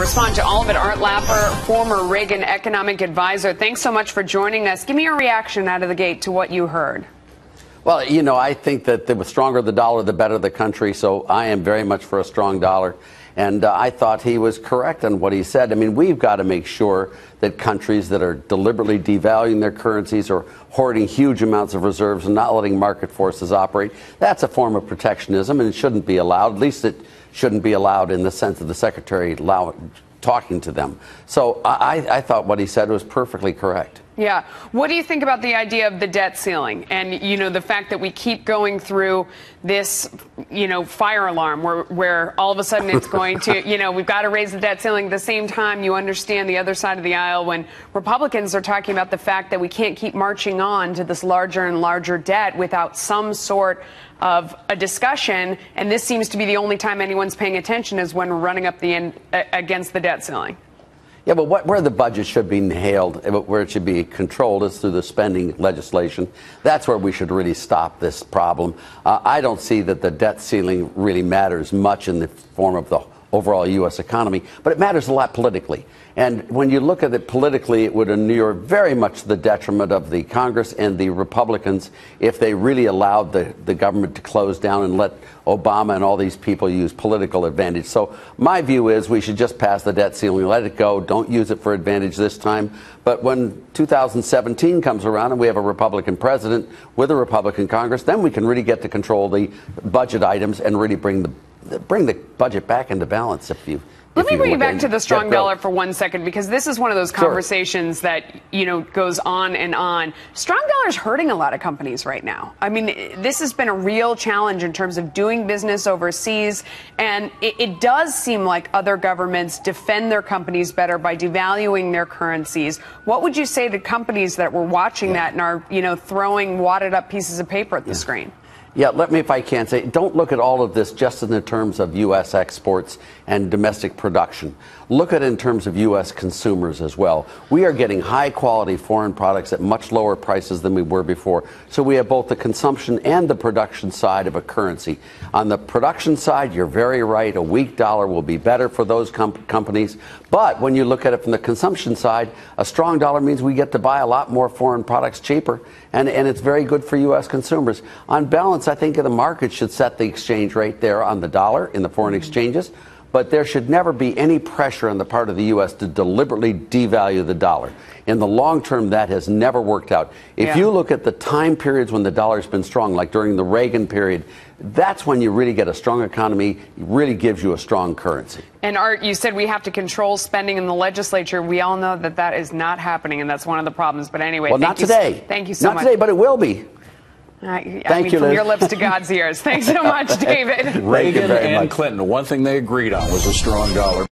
respond to all of it. Art Laffer, former Reagan economic advisor. Thanks so much for joining us. Give me your reaction out of the gate to what you heard. Well, you know, I think that the stronger the dollar, the better the country. So I am very much for a strong dollar. And I thought he was correct on what he said. I mean, we've got to make sure that countries that are deliberately devaluing their currencies or hoarding huge amounts of reserves and not letting market forces operate, that's a form of protectionism, and it shouldn't be allowed. At least it shouldn't be allowed in the sense of the secretary talking to them. So I thought what he said was perfectly correct. Yeah. What do you think about the idea of the debt ceiling and, you know, the fact that we keep going through this, you know, fire alarm where all of a sudden it's going to, you know, we've got to raise the debt ceiling. At the same time, you understand the other side of the aisle when Republicans are talking about the fact that we can't keep marching on to this larger and larger debt without some sort of a discussion. And this seems to be the only time anyone's paying attention is when we're running up the end against the debt ceiling. Yeah, but where the budget should be nailed, where it should be controlled, is through the spending legislation. That's where we should really stop this problem. I don't see that the debt ceiling really matters much in the form of the overall U.S. economy, but it matters a lot politically. And when you look at it politically, it would inure very much the detriment of the Congress and the Republicans if they really allowed the government to close down and let Obama and all these people use political advantage. So my view is we should just pass the debt ceiling, let it go, don't use it for advantage this time. But when 2017 comes around and we have a Republican president with a Republican Congress, then we can really get to control the budget items and really bring the budget back into balance. Let me bring you back to the strong dollar for 1 second, because this is one of those conversations that, you know, goes on and on. Strong dollar is hurting a lot of companies right now. I mean, this has been a real challenge in terms of doing business overseas. And it does seem like other governments defend their companies better by devaluing their currencies. What would you say to companies that were watching that and are, you know, throwing wadded up pieces of paper at the screen? Yeah, let me, if I can say, don't look at all of this just in the terms of U.S. exports and domestic production. Look at it in terms of U.S. consumers as well. We are getting high-quality foreign products at much lower prices than we were before. So we have both the consumption and the production side of a currency. On the production side, you're very right. A weak dollar will be better for those companies. But when you look at it from the consumption side, a strong dollar means we get to buy a lot more foreign products cheaper, and it's very good for U.S. consumers. On balance, I think the market should set the exchange rate there on the dollar in the foreign exchanges, but there should never be any pressure on the part of the U.S. to deliberately devalue the dollar. In the long term, that has never worked out. If you look at the time periods when the dollar's been strong, like during the Reagan period, that's when you really get a strong economy. It really gives you a strong currency. And Art, you said we have to control spending in the legislature. We all know that that is not happening, and that's one of the problems. But anyway, well, not today. Thank you so much. Not today, but it will be. I mean, from your lips to God's ears. Thanks so much, David. Reagan and Clinton, one thing they agreed on was a strong dollar.